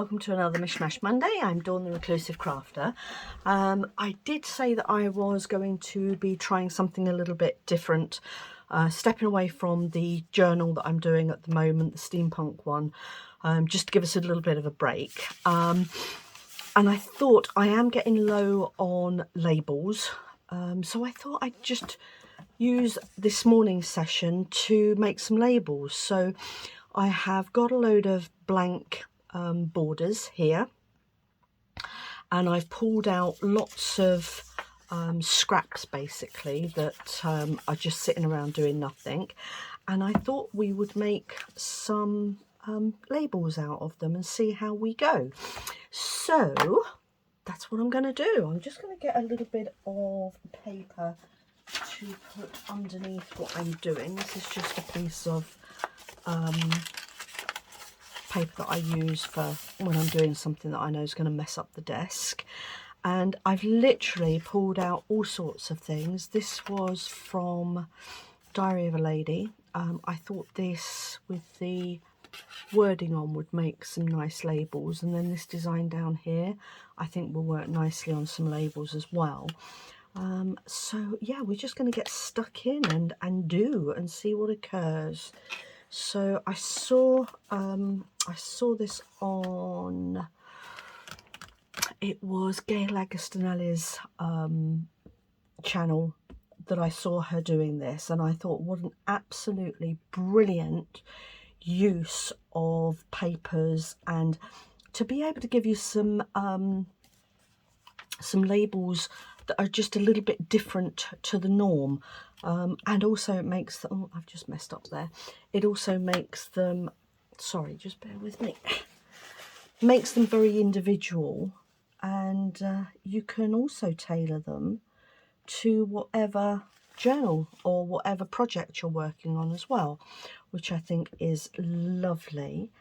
welcome to another Mishmash Monday. I'm Dawn the Reclusive Crafter. I did say that I was going to be trying something a little bit different, stepping away from the journal that I'm doing at the moment, the steampunk one, just to give us a little bit of a break. And I thought I am getting low on labels, so I thought I'd just use this morning's session to make some labels. So I have got a load of blank borders here, and I've pulled out lots of scraps basically that are just sitting around doing nothing, and I thought we would make some labels out of them and see how we go. So that's what I'm going to do. I'm just going to get a little bit of paper to put underneath what I'm doing. This is just a piece of paper that I use for when I'm doing something that I know is going to mess up the desk. And I've literally pulled out all sorts of things. This was from Diary of a Lady. I thought this with the wording on would make some nice labels, and then this design down here I think will work nicely on some labels as well. So yeah, we're just going to get stuck in and do and see what occurs. So I saw this on, it was Gail Agostinelli's channel that I saw her doing this, and I thought what an absolutely brilliant use of papers, and to be able to give you some labels that are just a little bit different to the norm, and also it makes them, oh, I've just messed up there, it also makes them, sorry, just bear with me, makes them very individual, and you can also tailor them to whatever journal or whatever project you're working on as well, which I think is lovely.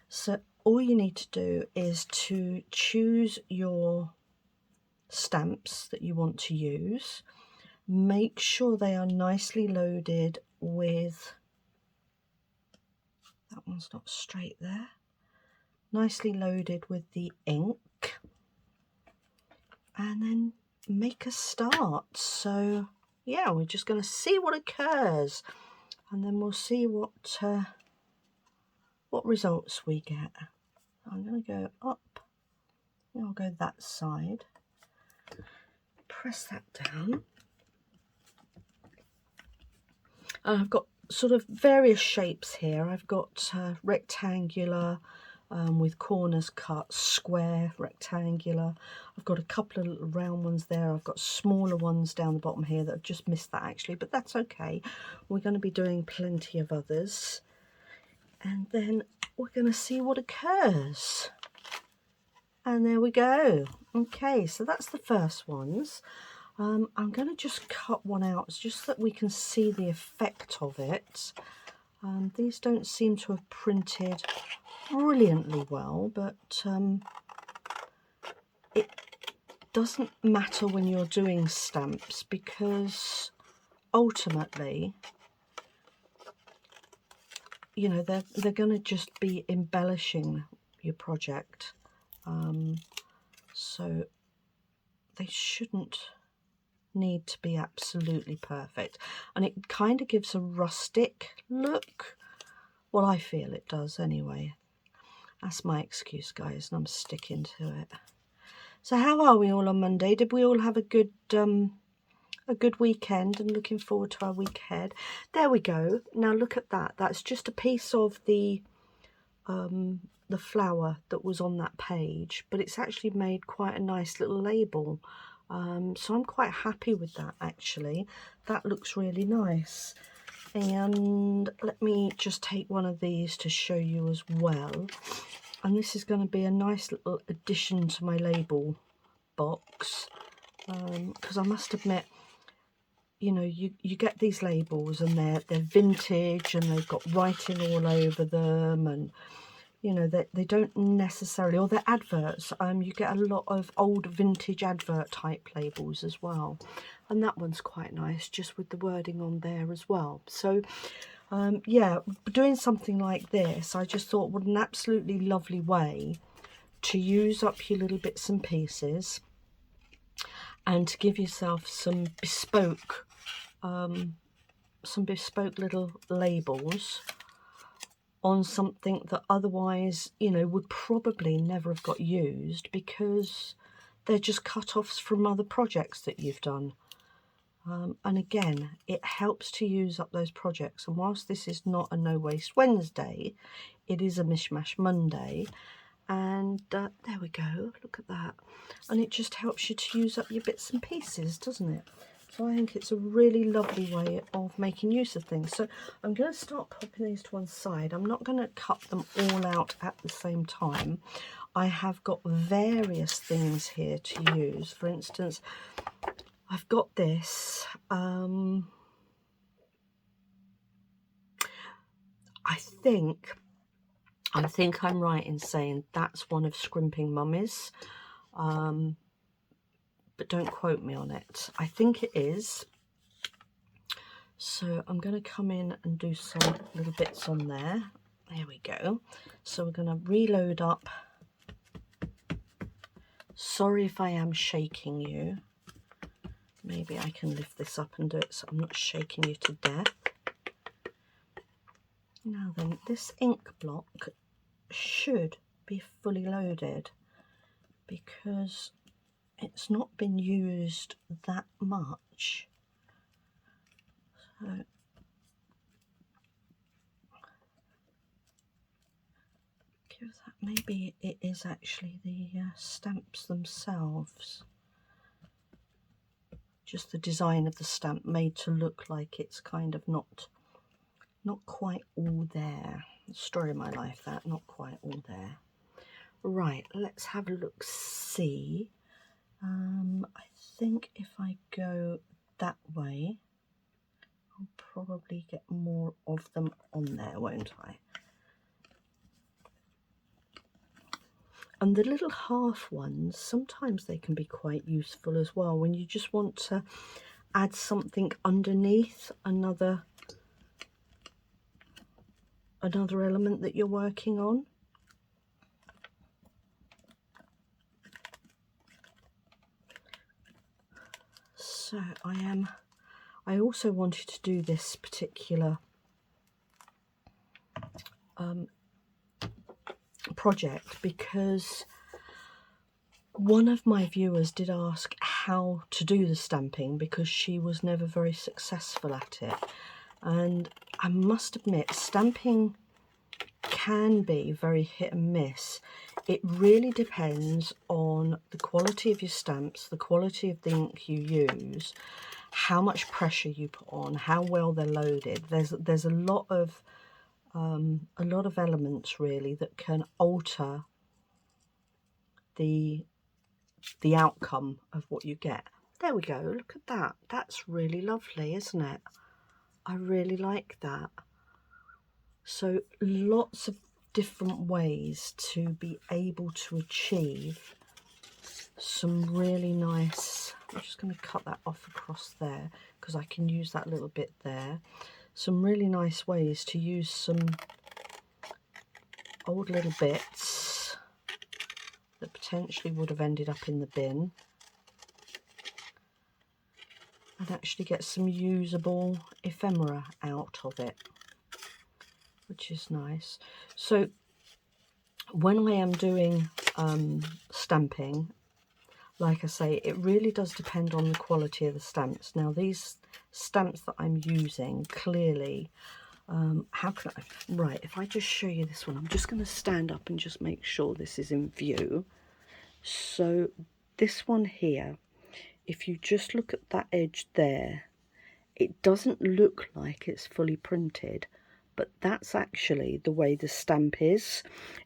So all you need to do is to choose your stamps that you want to use. Make sure they are nicely loaded with, that one's not straight there, nicely loaded with the ink, and then make a start. So yeah, we're just going to see what occurs, and then we'll see what results we get. I'm going to go up, I'll go that side, press that down. I've got sort of various shapes here. I've got rectangular with corners cut, square, rectangular. I've got a couple of little round ones there. I've got smaller ones down the bottom here that I've just missed that actually, but that's okay. We're going to be doing plenty of others, and then we're going to see what occurs. And there we go. Okay, so that's the first ones. I'm going to just cut one out just so that we can see the effect of it. These don't seem to have printed brilliantly well, but it doesn't matter when you're doing stamps, because ultimately, you know, they're going to just be embellishing your project, so they shouldn't need to be absolutely perfect. And it kind of gives a rustic look. Well, I feel it does anyway. That's my excuse, guys, and I'm sticking to it. So how are we all on Monday? Did we all have a good weekend, and looking forward to our week ahead? There we go. Now look at that. That's just a piece of the flower that was on that page, but it's actually made quite a nice little label. So I'm quite happy with that actually. That looks really nice. And let me just take one of these to show you as well. And this is going to be a nice little addition to my label box, because I must admit, you know, you get these labels and they're vintage and they've got writing all over them, and you know, they don't necessarily, or they're adverts. You get a lot of old vintage advert type labels as well, and that one's quite nice, just with the wording on there as well. So yeah, doing something like this, I just thought, what an absolutely lovely way to use up your little bits and pieces and to give yourself some bespoke little labels on something that otherwise, you know, would probably never have got used because they're just cut-offs from other projects that you've done. And again, it helps to use up those projects. And whilst this is not a No Waste Wednesday, it is a Mishmash Monday. And there we go, look at that. And it just helps you to use up your bits and pieces, doesn't it? So I think it's a really lovely way of making use of things. So I'm going to start popping these to one side. I'm not going to cut them all out at the same time. I have got various things here to use. For instance, I've got this. I think I'm right in saying that's one of Scrimping Mummy's. But don't quote me on it. I think it is. So I'm going to come in and do some little bits on there. There we go. So we're going to reload up. Sorry if I am shaking you. Maybe I can lift this up and do it so I'm not shaking you to death. Now then, this ink block should be fully loaded because it's not been used that much. So give that, maybe it is actually the stamps themselves. Just the design of the stamp made to look like it's kind of not quite all there. Story of my life, that, not quite all there. Right, let's have a look, see. I think if I go that way, I'll probably get more of them on there, won't I? And the little half ones, sometimes they can be quite useful as well when you just want to add something underneath another element that you're working on. So I also wanted to do this particular project because one of my viewers did ask how to do the stamping because she was never very successful at it. And I must admit, stamping can be very hit and miss. It really depends on the quality of your stamps, the quality of the ink you use, how much pressure you put on, how well they're loaded. There's a lot of elements really that can alter the outcome of what you get. There we go, look at that. That's really lovely, isn't it? I really like that. So lots of different ways to be able to achieve some really nice, I'm just going to cut that off across there because I can use that little bit there. Some really nice ways to use some old little bits that potentially would have ended up in the bin and actually get some usable ephemera out of it, which is nice. So when I am doing stamping, like I say, it really does depend on the quality of the stamps. Now these stamps that I'm using, clearly, how can I, right, if I just show you this one, I'm just going to stand up and just make sure this is in view. So this one here, if you just look at that edge there, it doesn't look like it's fully printed, but that's actually the way the stamp is.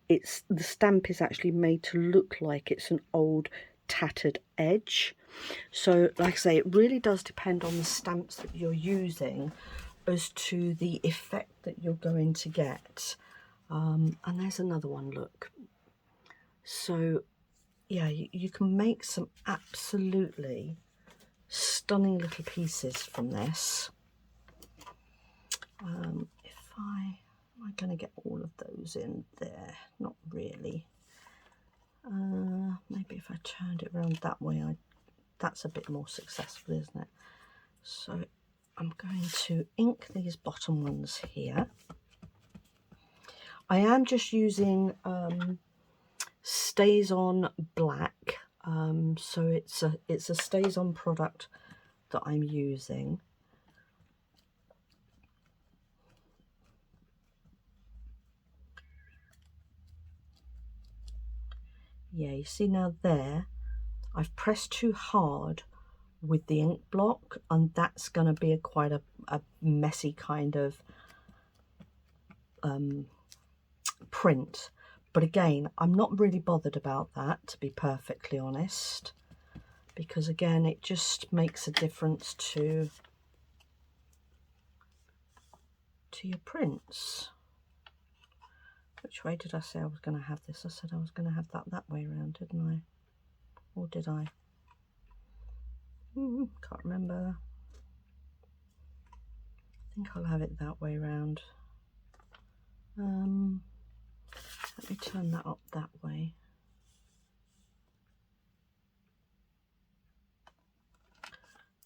The stamp is actually made to look like it's an old tattered edge. So like I say, it really does depend on the stamps that you're using as to the effect that you're going to get. And there's another one, look. So yeah, you can make some absolutely stunning little pieces from this. Am I going to get all of those in there? Not really. Maybe if I turned it around that way, that's a bit more successful, isn't it? So I'm going to ink these bottom ones here. I am just using Stayz On black, so it's a Stayz On product that I'm using. Yeah, you see now there, I've pressed too hard with the ink block, and that's going to be quite a messy kind of print. But again, I'm not really bothered about that, to be perfectly honest, because again, it just makes a difference to your prints. Which way did I say I was going to have this? I said I was going to have that way around, didn't I? Or did I? Can't remember. I think I'll have it that way around. Let me turn that up that way.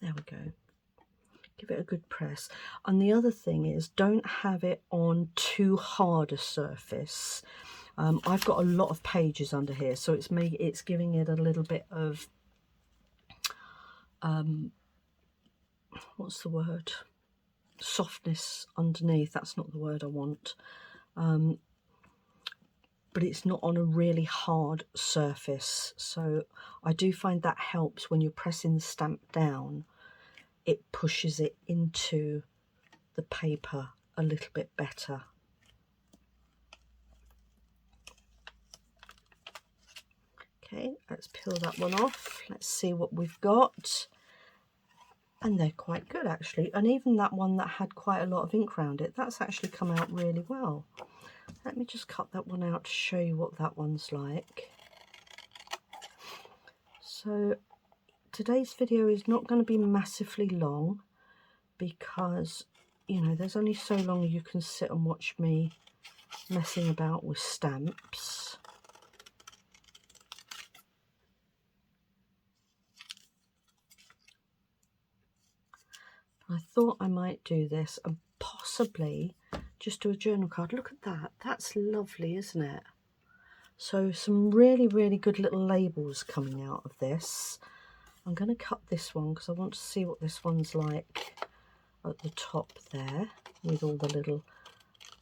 There we go. Give it a good press. And the other thing is, don't have it on too hard a surface. I've got a lot of pages under here, so it's giving it a little bit of what's the word? Softness underneath. That's not the word I want. But it's not on a really hard surface. So I do find that helps when you're pressing the stamp down. It pushes it into the paper a little bit better. Okay, let's peel that one off. Let's see what we've got. And they're quite good, actually. And even that one that had quite a lot of ink around it, that's actually come out really well. Let me just cut that one out to show you what that one's like. So today's video is not going to be massively long because, you know, there's only so long you can sit and watch me messing about with stamps. I thought I might do this and possibly just do a journal card. Look at that. That's lovely, isn't it? So some really, really good little labels coming out of this. I'm going to cut this one because I want to see what this one's like at the top there with all the little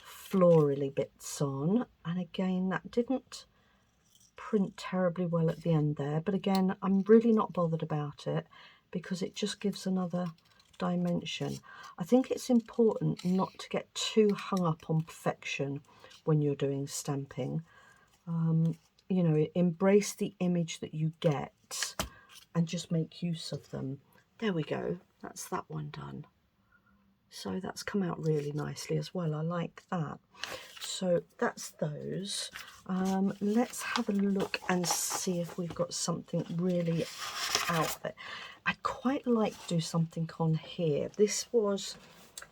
florally bits on. And again, that didn't print terribly well at the end there. But again, I'm really not bothered about it because it just gives another dimension. I think it's important not to get too hung up on perfection when you're doing stamping. You know, embrace the image that you get and just make use of them. There we go, that's that one done. So that's come out really nicely as well. I like that. So that's those. Let's have a look and see if we've got something really out there. I'd quite like to do something on here. This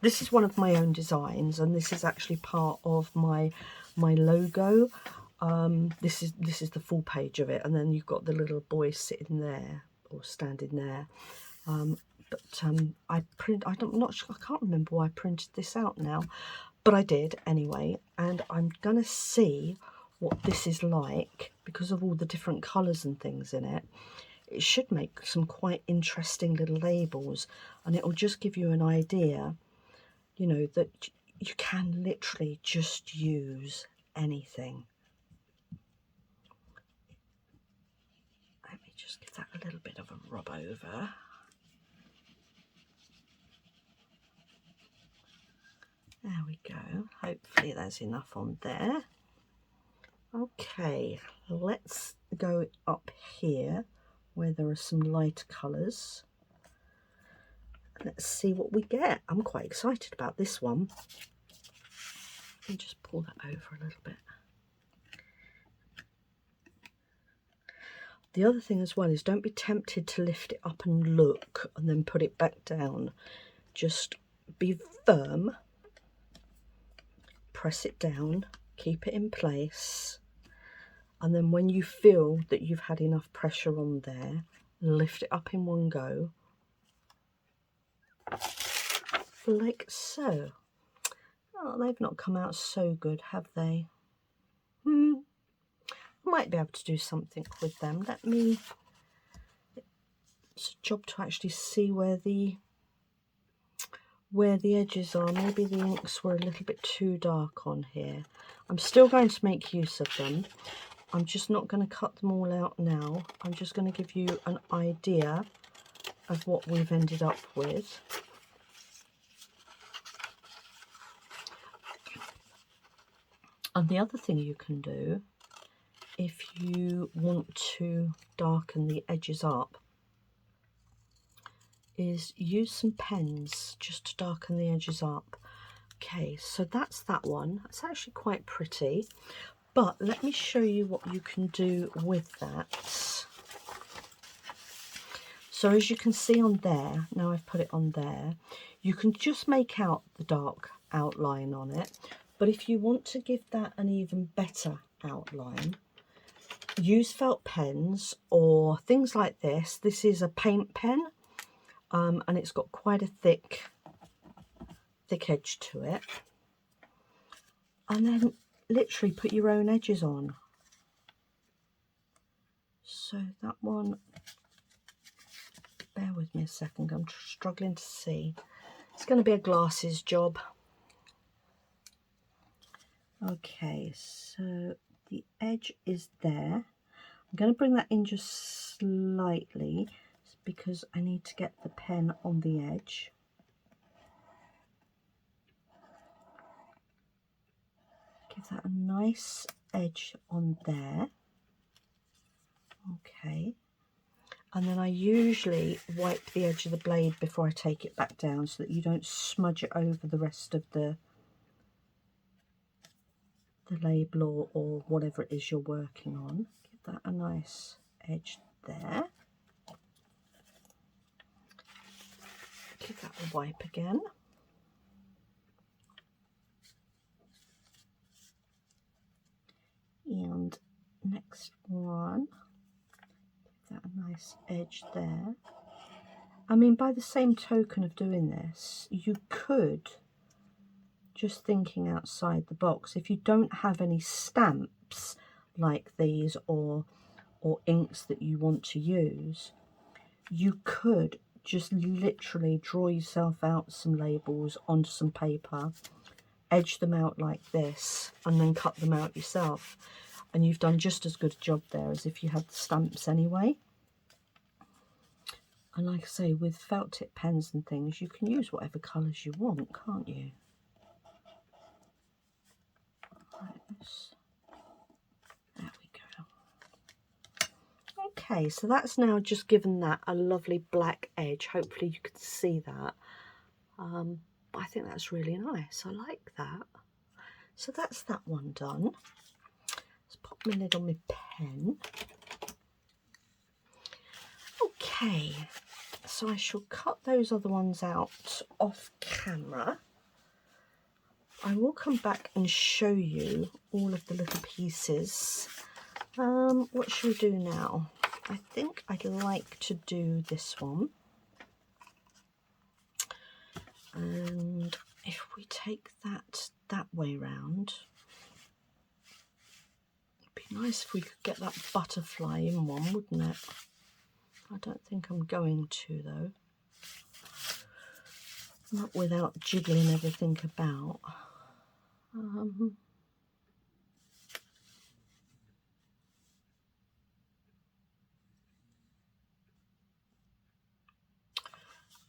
is one of my own designs, and this is actually part of my logo. This is the full page of it, and then you've got the little boy sitting there or standing there. I can't remember why I printed this out now, but I did anyway, and I'm gonna see what this is like because of all the different colours and things in it. It should make some quite interesting little labels, and it will just give you an idea, you know, that you can literally just use anything. Let me just give that a little bit of a rub over. There we go. Hopefully there's enough on there. Okay, let's go up here where there are some lighter colours. Let's see what we get. I'm quite excited about this one. And just pull that over a little bit. The other thing as well is don't be tempted to lift it up and look and then put it back down. Just be firm, press it down, keep it in place, and then when you feel that you've had enough pressure on there, lift it up in one go, like so. Oh, they've not come out so good, have they? Might be able to do something with them. It's a job to actually see where the edges are. Maybe the inks were a little bit too dark on here. I'm still going to make use of them. I'm just not going to cut them all out now. I'm just going to give you an idea of what we've ended up with. And the other thing you can do, if you want to darken the edges up, is use some pens just to darken the edges up. Okay, so that's that one. That's actually quite pretty, but let me show you what you can do with that. So as you can see on there, now I've put it on there, you can just make out the dark outline on it, but if you want to give that an even better outline, use felt pens or things like this. This is a paint pen, and it's got quite a thick edge to it. And then literally put your own edges on. So that one, bear with me a second, I'm struggling to see. It's going to be a glasses job. Okay, so the edge is there. I'm going to bring that in just slightly because I need to get the pen on the edge. Give that a nice edge on there. Okay. And then I usually wipe the edge of the blade before I take it back down so that you don't smudge it over the rest of the label or whatever it is you're working on. Give that a nice edge there. Give that a wipe again. And next one, give that a nice edge there. I mean, by the same token of doing this, you could, just thinking outside the box, if you don't have any stamps like these or inks that you want to use, you could just literally draw yourself out some labels onto some paper, edge them out like this, and then cut them out yourself. And you've done just as good a job there as if you had the stamps anyway. And like I say, with felt tip pens and things, you can use whatever colours you want, can't you? There we go. Okay, so that's now just given that a lovely black edge. Hopefully you can see that. I think that's really nice. I like that. So that's that one done. Let's pop my lid on my pen. Okay, so I shall cut those other ones out off camera. I will come back and show you all of the little pieces. What should we do now? I think I'd like to do this one. And if we take that way round, it'd be nice if we could get that butterfly in one, wouldn't it? I don't think I'm going to though. Not without jiggling everything about.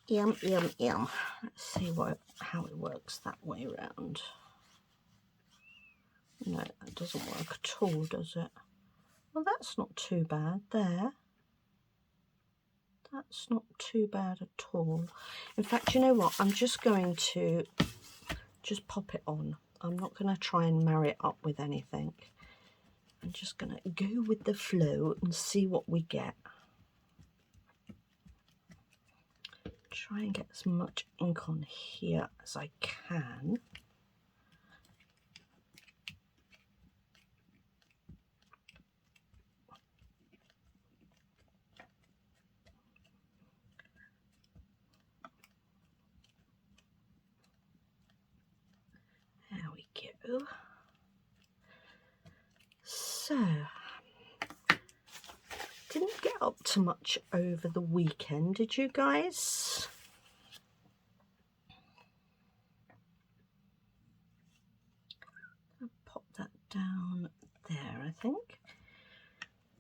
Let's see how it works that way round. No, that doesn't work at all, does it? Well, that's not too bad there. That's not too bad at all. In fact, you know what? I'm just going to just pop it on I'm not going to try and marry it up with anything. I'm just going to go with the flow and see what we get. Try and get as much ink on here as I can. There we go. So, didn't get up to much over the weekend, did you guys? I'll pop that down there, I think.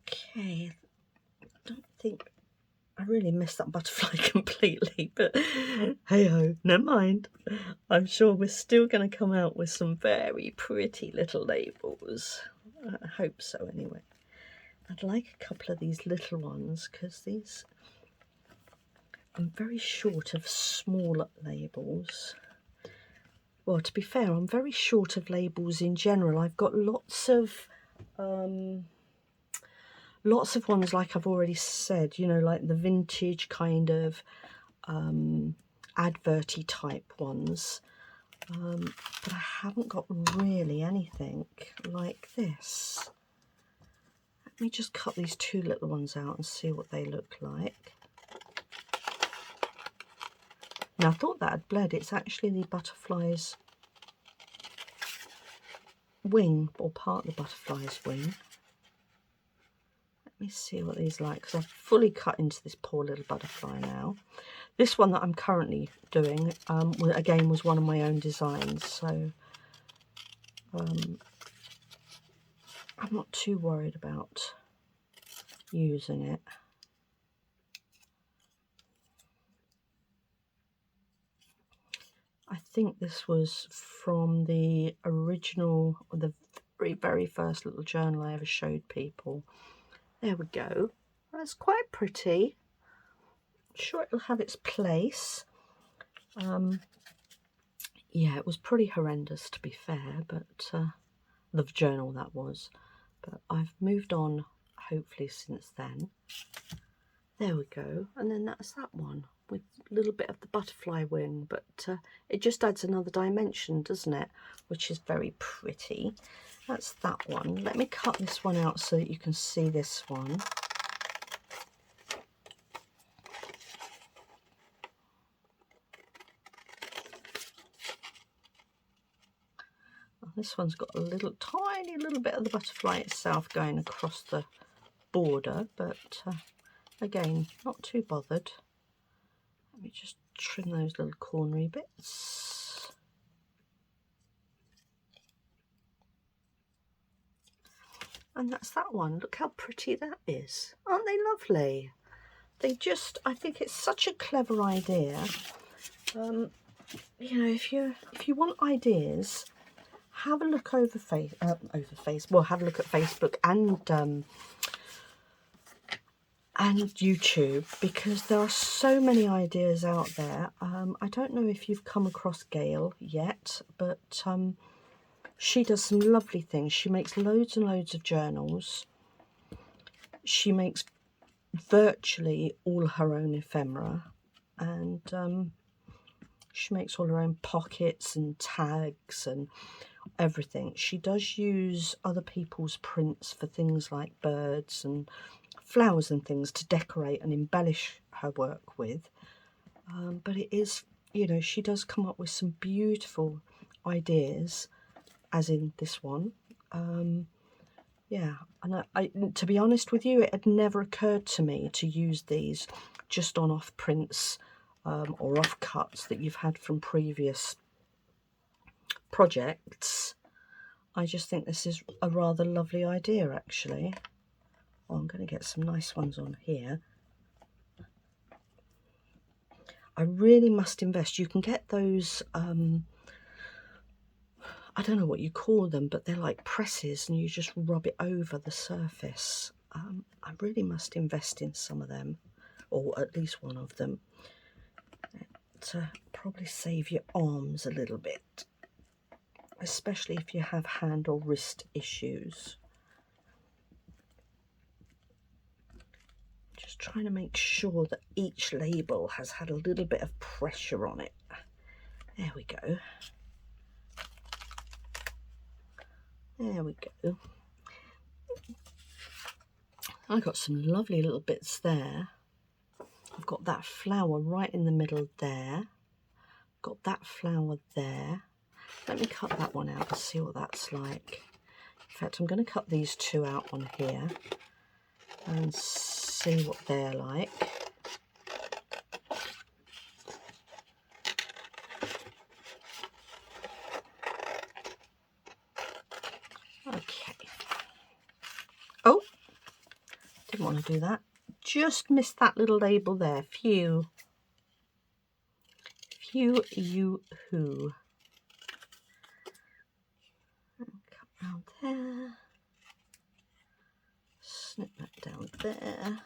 Okay, I don't think I really missed that butterfly completely, but hey ho, never mind. I'm sure we're still going to come out with some very pretty little labels. I hope so anyway. I'd like a couple of these little ones because these, I'm very short of smaller labels. Well, to be fair, I'm very short of labels in general. I've got lots of ones, like I've already said, you know, like the vintage kind of adverty type ones, but I haven't got really anything like this. Let me just cut these two little ones out and see what they look like. Now, I thought that had bled. It's actually the butterfly's wing, or part of the butterfly's wing. Let me see what these like, because I've fully cut into this poor little butterfly now. This one that I'm currently doing, again, was one of my own designs, so I'm not too worried about using it. I think this was from the original, or the very first little journal I ever showed people. There we go. That's quite pretty. I'm sure it'll have its place. Yeah, it was pretty horrendous, to be fair, but the journal that was. But I've moved on, hopefully, since then. There we go. And then that's that one with a little bit of the butterfly wing, but it just adds another dimension, doesn't it? Which is very pretty. That's that one. Let me cut this one out so that you can see this one. This one's got a little tiny little bit of the butterfly itself going across the border, but again, not too bothered. Let me just trim those little cornery bits. And that's that one. Look how pretty that is. Aren't they lovely? They just, I think it's such a clever idea. You know, if you want ideas, have a look have a look at Facebook and YouTube, because there are so many ideas out there. I don't know if you've come across Gail yet, but she does some lovely things. She makes loads and loads of journals. She makes virtually all her own ephemera, and she makes all her own pockets and tags and everything. She does use other people's prints for things like birds and flowers and things to decorate and embellish her work with. But it is, you know, she does come up with some beautiful ideas, as in this one. Yeah, and I, to be honest with you, it had never occurred to me to use these just on off prints or off cuts that you've had from previous projects. I just think this is a rather lovely idea, actually. Oh, I'm going to get some nice ones on here. I really must invest. You can get those, I don't know what you call them, but they're like presses and you just rub it over the surface. I really must invest in some of them, or at least one of them, to probably save your arms a little bit. especially if you have hand or wrist issues. Just trying to make sure that each label has had a little bit of pressure on it. There we go. There we go. I got some lovely little bits there. I've got that flower right in the middle there. Got that flower there. Let me cut that one out and see what that's like. In fact, I'm going to cut these two out on here and see what they're like. Okay. Oh, didn't want to do that. Just missed that little label there. Phew. Phew, you, who. Cut round there. Snip that down there.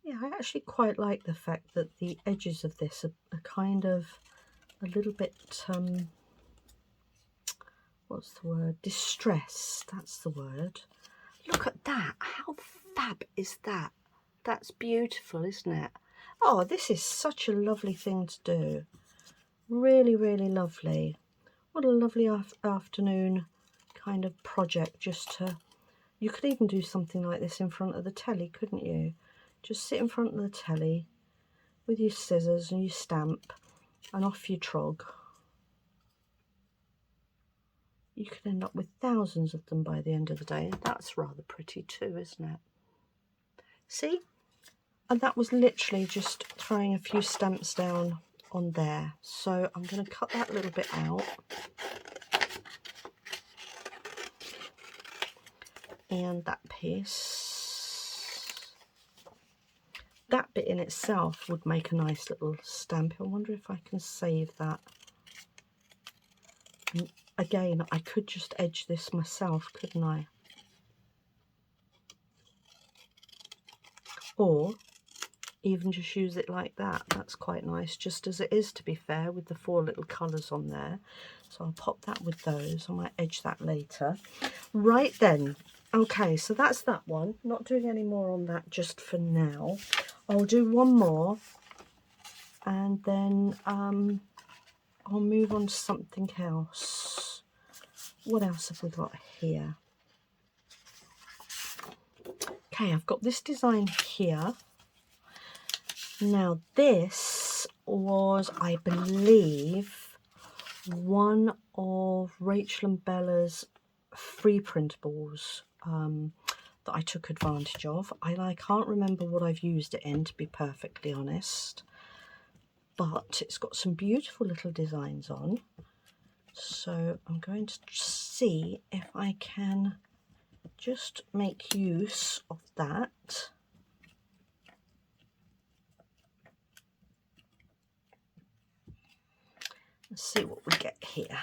Yeah, I actually quite like the fact that the edges of this are kind of a little bit, what's the word? Distressed, that's the word. Look at that. How fab is that? That's beautiful, isn't it? Oh, this is such a lovely thing to do. Really, really lovely. What a lovely afternoon kind of project just to... You could even do something like this in front of the telly, couldn't you? Just sit in front of the telly with your scissors and your stamp and off you trog. You could end up with thousands of them by the end of the day. That's rather pretty too, isn't it? See? And that was literally just throwing a few stamps down on there. So I'm going to cut that little bit out. And that piece. That bit in itself would make a nice little stamp. I wonder if I can save that. And again, I could just edge this myself, couldn't I? Or even just use it like that. That's quite nice, just as it is, to be fair, with the 4 little colours on there. So I'll pop that with those. I might edge that later. Right then. Okay, so that's that one. Not doing any more on that just for now. I'll do one more and then I'll move on to something else. What else have we got here? Okay, I've got this design here. Now this was, I believe, one of Rachel and Bella's free printables that I took advantage of. I can't remember what I've used it in, to be perfectly honest, but it's got some beautiful little designs on. So I'm going to see if I can just make use of that. Let's see what we get here.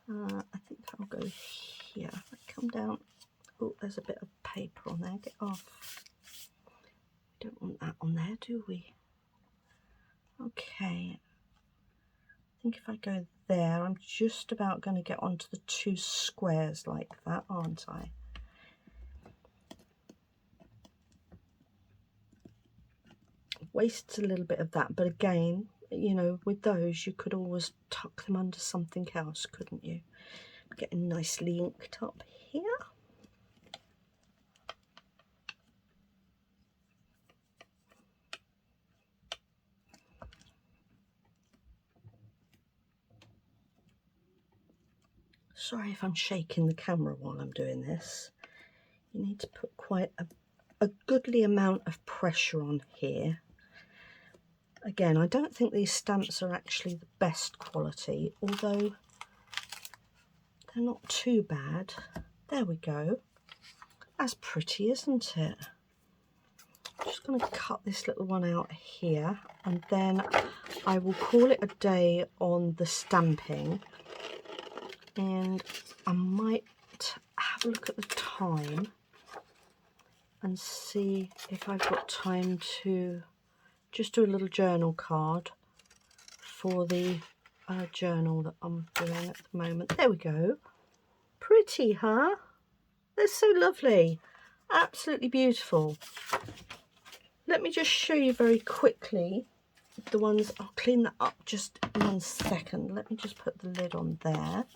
I think I'll go here. If I come down, oh, there's a bit of paper on there. Get off. We don't want that on there, do we? Okay. I think if I go there, I'm just about going to get onto the 2 squares like that, aren't I? Wastes a little bit of that, but again, you know, with those you could always tuck them under something else, couldn't you? Getting nicely inked up here. Sorry if I'm shaking the camera while I'm doing this. You need to put quite a goodly amount of pressure on here. Again, I don't think these stamps are actually the best quality, although they're not too bad. There we go. That's pretty, isn't it? I'm just going to cut this little one out here, and then I will call it a day on the stamping, and I might have a look at the time and see if I've got time to just do a little journal card for the journal that I'm doing at the moment. There we go. Pretty, huh? They're so lovely. Absolutely beautiful. Let me just show you very quickly the ones. I'll clean that up just in 1 second. Let me just put the lid on there.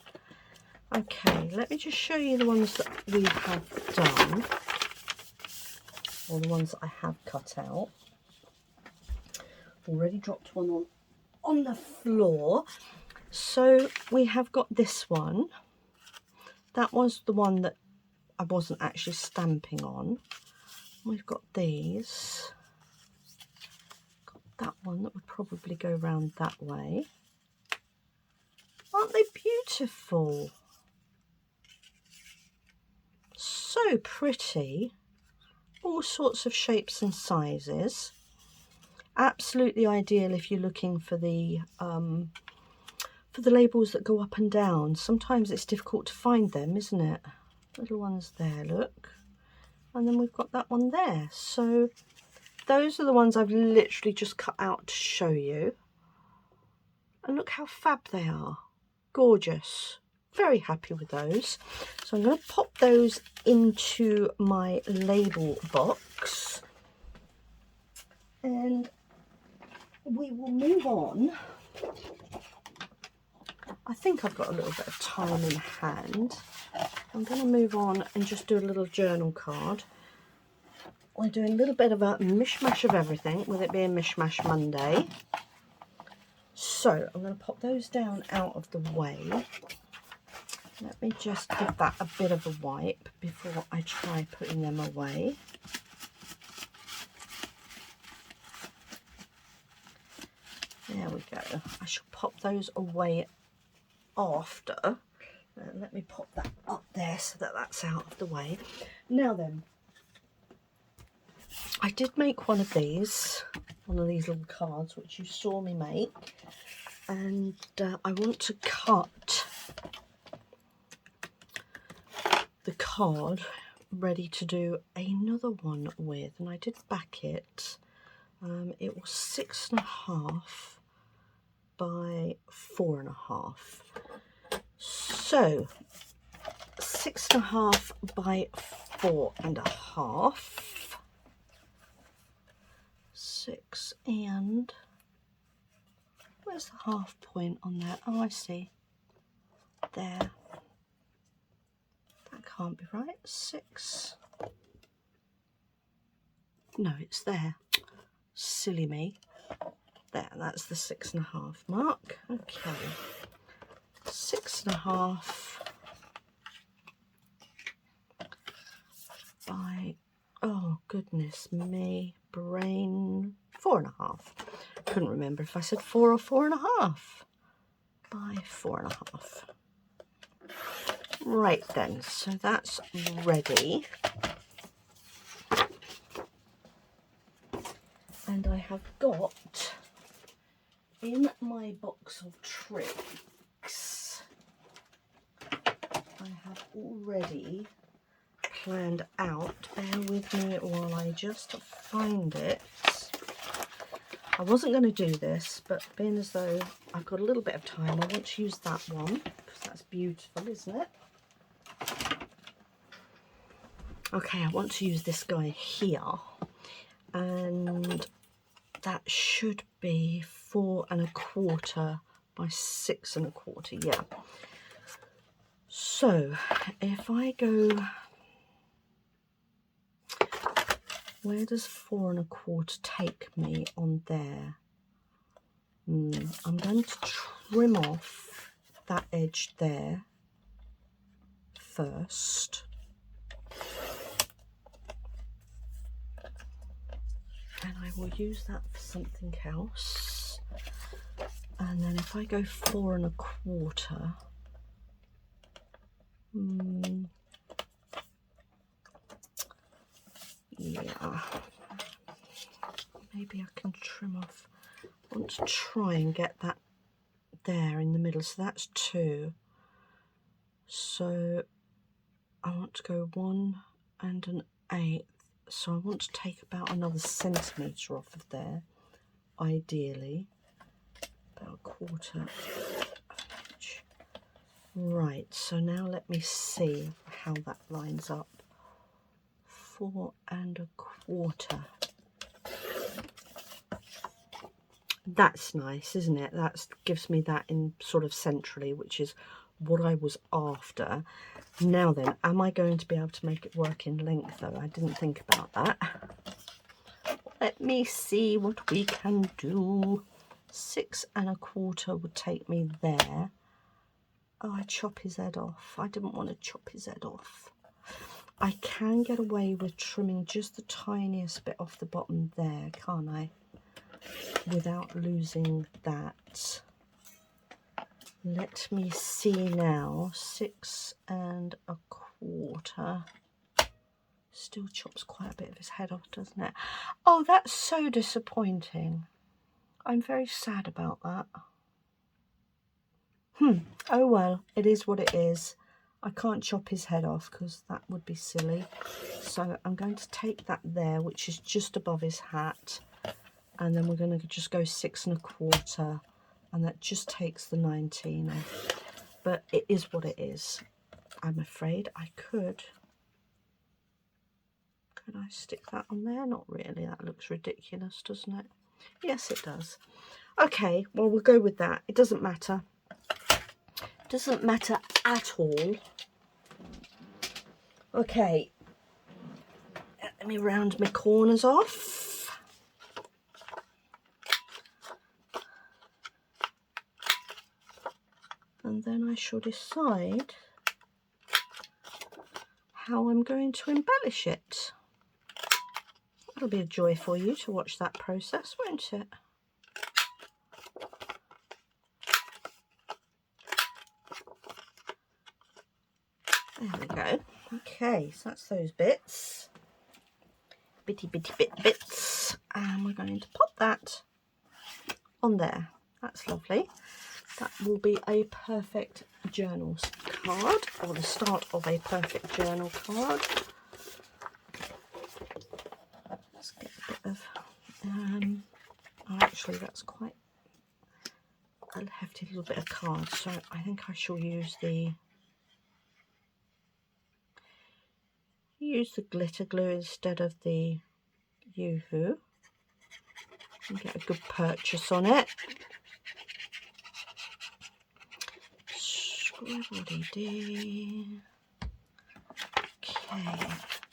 Okay, let me just show you the ones that we have done, or the ones that I have cut out. Already dropped one on the floor. So we have got this one. That was the one that I wasn't actually stamping on. We've got these. Got that one that would probably go round that way. Aren't they beautiful? So pretty. All sorts of shapes and sizes. Absolutely ideal if you're looking for the labels that go up and down. Sometimes it's difficult to find them, isn't it? Little ones there, look. And then we've got that one there. So those are the ones I've literally just cut out to show you. And look how fab they are. Gorgeous. Very happy with those. So I'm going to pop those into my label box. And we will move on. I think I've got a little bit of time in hand. I'm going to move on and just do a little journal card. We're doing a little bit of a mishmash of everything, with it being Mishmash Monday. So I'm going to pop those down out of the way. Let me just give that a bit of a wipe before I try putting them away. There we go. I shall pop those away after. Let me pop that up there so that that's out of the way. Now then, I did make one of these little cards which you saw me make, and I want to cut the card ready to do another one with, and I did back it. It was 6.5 by 4.5. So 6.5 by 4.5. 6 and where's the half point on that? Oh, I see. There. That can't be right. 6. No, it's there. Silly me. There, that's the 6.5 mark. Okay. 6.5 by, oh goodness me, brain, 4.5. Couldn't remember if I said 4 or 4.5 by 4.5. Right then, so that's ready. And I have got in my box of tricks, I have already planned out, bear with me while I just find it. I wasn't going to do this, but being as though I've got a little bit of time, I want to use that one, because that's beautiful, isn't it? Okay, I want to use this guy here, and that should be 4.25 by 6.25, yeah. So if I go, where does 4.25 take me on there? I'm going to trim off that edge there first. And I will use that for something else. And then if I go 4.25, yeah, maybe I can trim off. I want to try and get that there in the middle, so that's 2. So I want to go 1 1/8. So I want to take about another centimetre off of there. ideally about a quarter of an inch. Right, so now let me see how that lines up. 4 1/4. That's nice, isn't it? That gives me that in sort of centrally, which is what I was after. Now then, am I going to be able to make it work in length though? I didn't think about that. Let me see what we can do. 6 1/4 would take me there. Oh, I chop his head off. I didn't want to chop his head off. I can get away with trimming just the tiniest bit off the bottom there, can't I? Without losing that. Let me see now. 6 1/4. Still chops quite a bit of his head off, doesn't it? Oh, that's so disappointing. I'm very sad about that. Oh well, it is what it is. I can't chop his head off because that would be silly. So I'm going to take that there, which is just above his hat. And then we're going to just go 6 1/4. And that just takes the 19 off. But it is what it is. I'm afraid I could. Could I stick that on there? Not really. That looks ridiculous, doesn't it? Yes, it does. Okay, well, we'll go with that. It doesn't matter. Doesn't matter at all. Okay, let me round my corners off. And then I shall decide how I'm going to embellish it. It'll be a joy for you to watch that process, won't it? There we go. Okay, so that's those bits. Bitty bits. And we're going to pop that on there. That's lovely. That will be a perfect journal card, or the start of a perfect journal card. Let's get a bit of... oh, actually, that's quite a hefty little bit of card, so I think I shall use the glitter glue instead of the Yoo-hoo and get a good purchase on it. Scribbly-dee. Okay,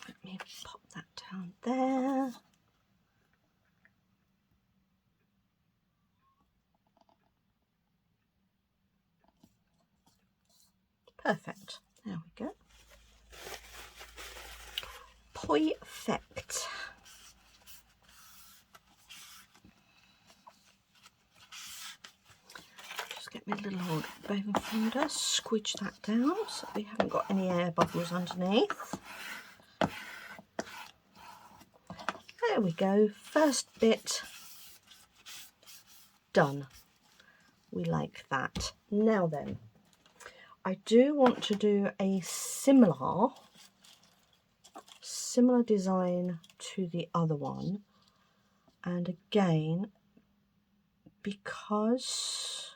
let me pop that down there. Perfect. There we go. Perfect. Just get my little old bone finder, squidge that down so we haven't got any air bubbles underneath. There we go. First bit done. We like that. Now then, I do want to do a similar design to the other one, and again, because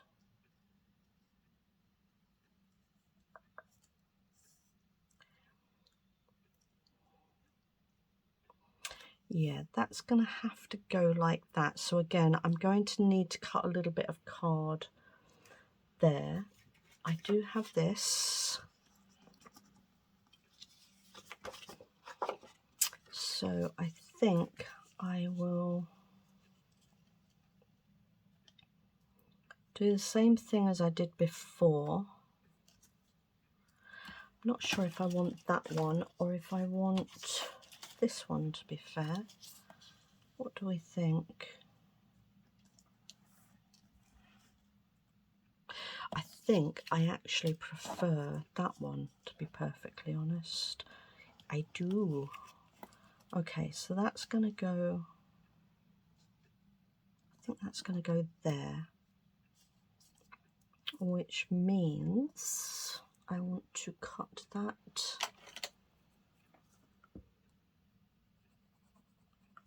yeah, that's gonna have to go like that. So again, I'm going to need to cut a little bit of card there. I do have this, so I think I will do the same thing as I did before. I'm not sure if I want that one or if I want this one, to be fair. What do we think? I think I actually prefer that one, to be perfectly honest. I do. Okay, so that's going to go, I think that's going to go there, which means I want to cut that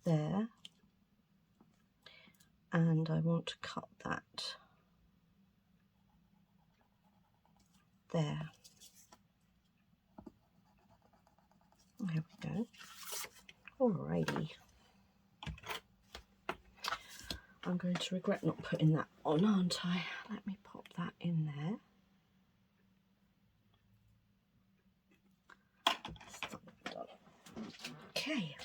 there and and I want to cut that there. There we go. Alrighty. I'm going to regret not putting that on, aren't I? Let me pop that in there. Okay.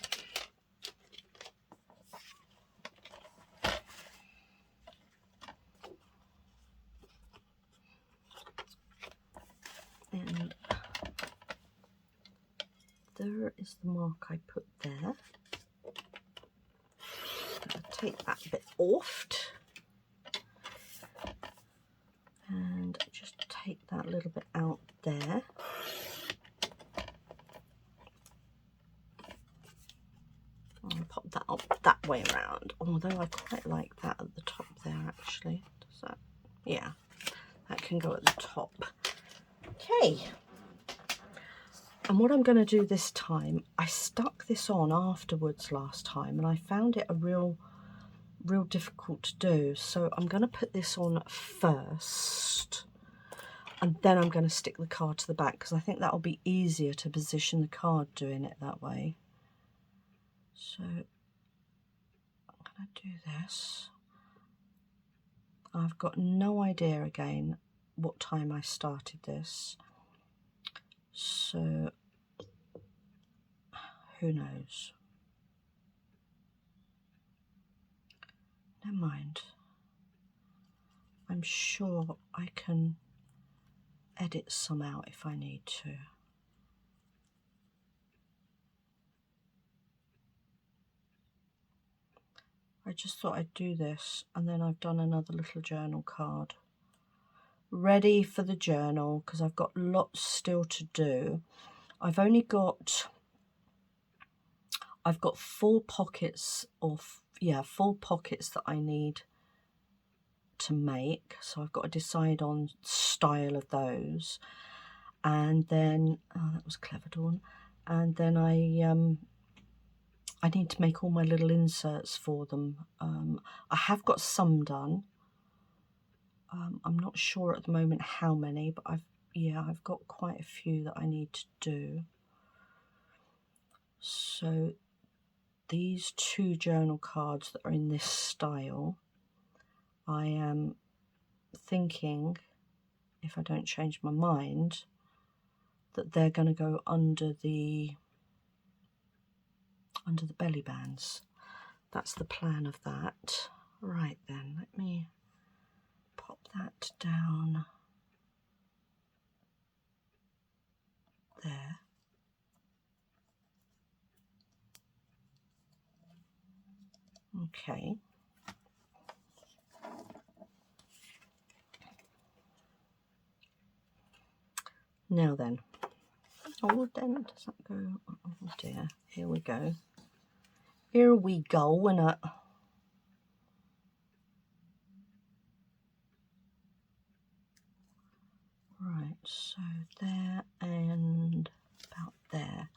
And there is the mark I put there. I'll take that bit off and just take that little bit out there. I'll pop that up that way around, although I quite like that at the top there actually. Does that? Yeah, that can go at the top. Okay. And what I'm going to do this time, I stuck this on afterwards last time and I found it a real difficult to do. So I'm going to put this on first and then I'm going to stick the card to the back because I think that will be easier to position the card doing it that way. So I'm going to do this. I've got no idea again what time I started this. So who knows? Never mind. I'm sure I can edit some out if I need to. I just thought I'd do this and then I've done another little journal card. Ready for the journal because I've got lots still to do. I've got 4 pockets of, yeah, 4 pockets that I need to make. So I've got to decide on style of those. And then, oh, that was clever, Dawn. And then I need to make all my little inserts for them. I have got some done. I'm not sure at the moment how many, but I've got quite a few that I need to do. So these 2 journal cards that are in this style, I am thinking, if I don't change my mind, that they're going to go under the belly bands. That's the plan of that. Right then, let me pop that down there. Okay. Now then. Oh, then does that go? Oh dear. Here we go. Here we go, innit? Right, so there and about there.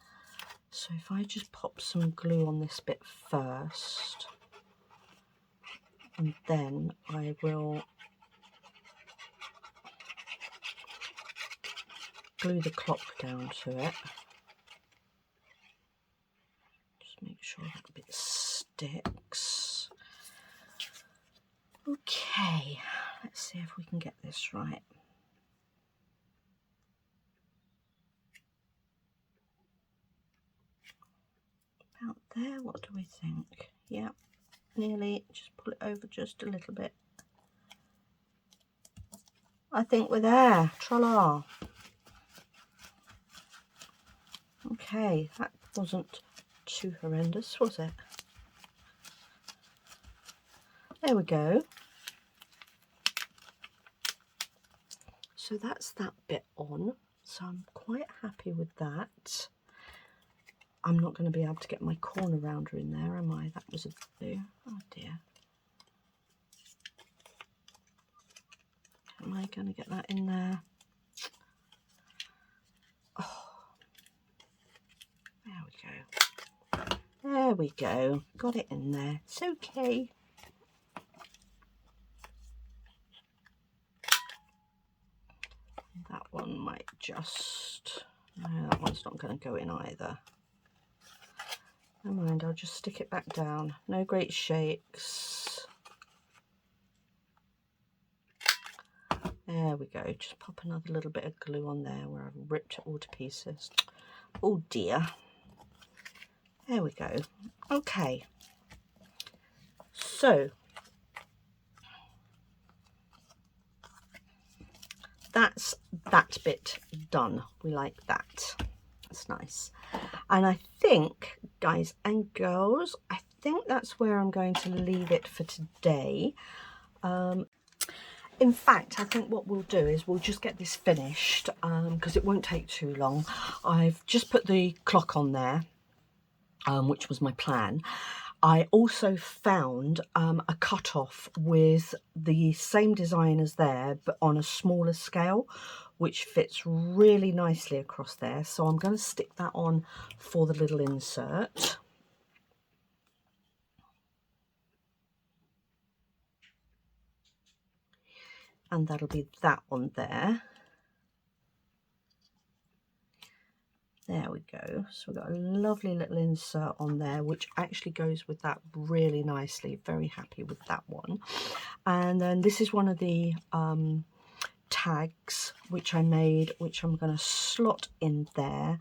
So if I just pop some glue on this bit first, and then I will glue the clock down to it. Just make sure that bit sticks. Okay, let's see if we can get this right. About there, what do we think? Yeah, nearly. Just pull it over just a little bit. I think we're there. Tra-la. Okay, that wasn't too horrendous, was it? There we go. So that's that bit on. So I'm quite happy with that. I'm not going to be able to get my corner rounder in there, am I? That was a boo. Oh dear. Am I going to get that in there? Oh. There we go. There we go. Got it in there. It's okay. That one might just, no, that one's not going to go in either. Never mind, I'll just stick it back down. No great shakes. There we go. Just pop another little bit of glue on there where I've ripped it all to pieces. Oh dear. There we go. Okay. So that's that bit done. We like that. That's nice. And I think, guys and girls, I think that's where I'm going to leave it for today. In fact, I think what we'll do is we'll just get this finished because it won't take too long. I've just put the clock on there, which was my plan. I also found a cut-off with the same design as there, but on a smaller scale, which fits really nicely across there. So I'm going to stick that on for the little insert. And that'll be that one there. There we go. So we've got a lovely little insert on there, which actually goes with that really nicely. Very happy with that one. And then this is one of the tags which I made, which I'm going to slot in there.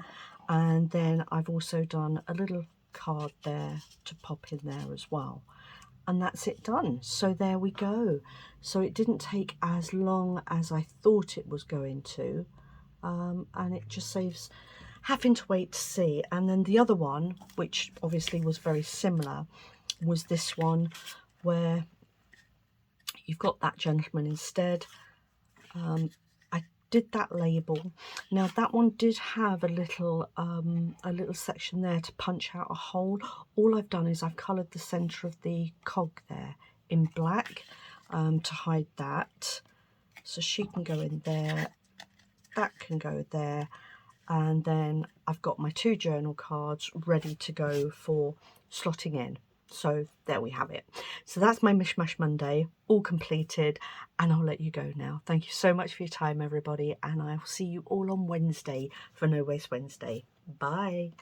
And then I've also done a little card there to pop in there as well. And that's it done. So there we go. So it didn't take as long as I thought it was going to. And it just saves having to wait to see. And then the other one, which obviously was very similar, was this one where you've got that gentleman instead. I did that label. Now that one did have a little section there to punch out a hole. All I've done is I've coloured the centre of the cog there in black to hide that. So she can go in there, that can go there, and then I've got my 2 journal cards ready to go for slotting in. So there we have it. So that's my Mishmash Monday, all completed, and I'll let you go now. Thank you so much for your time, everybody, and I'll see you all on Wednesday for No Waste Wednesday. Bye.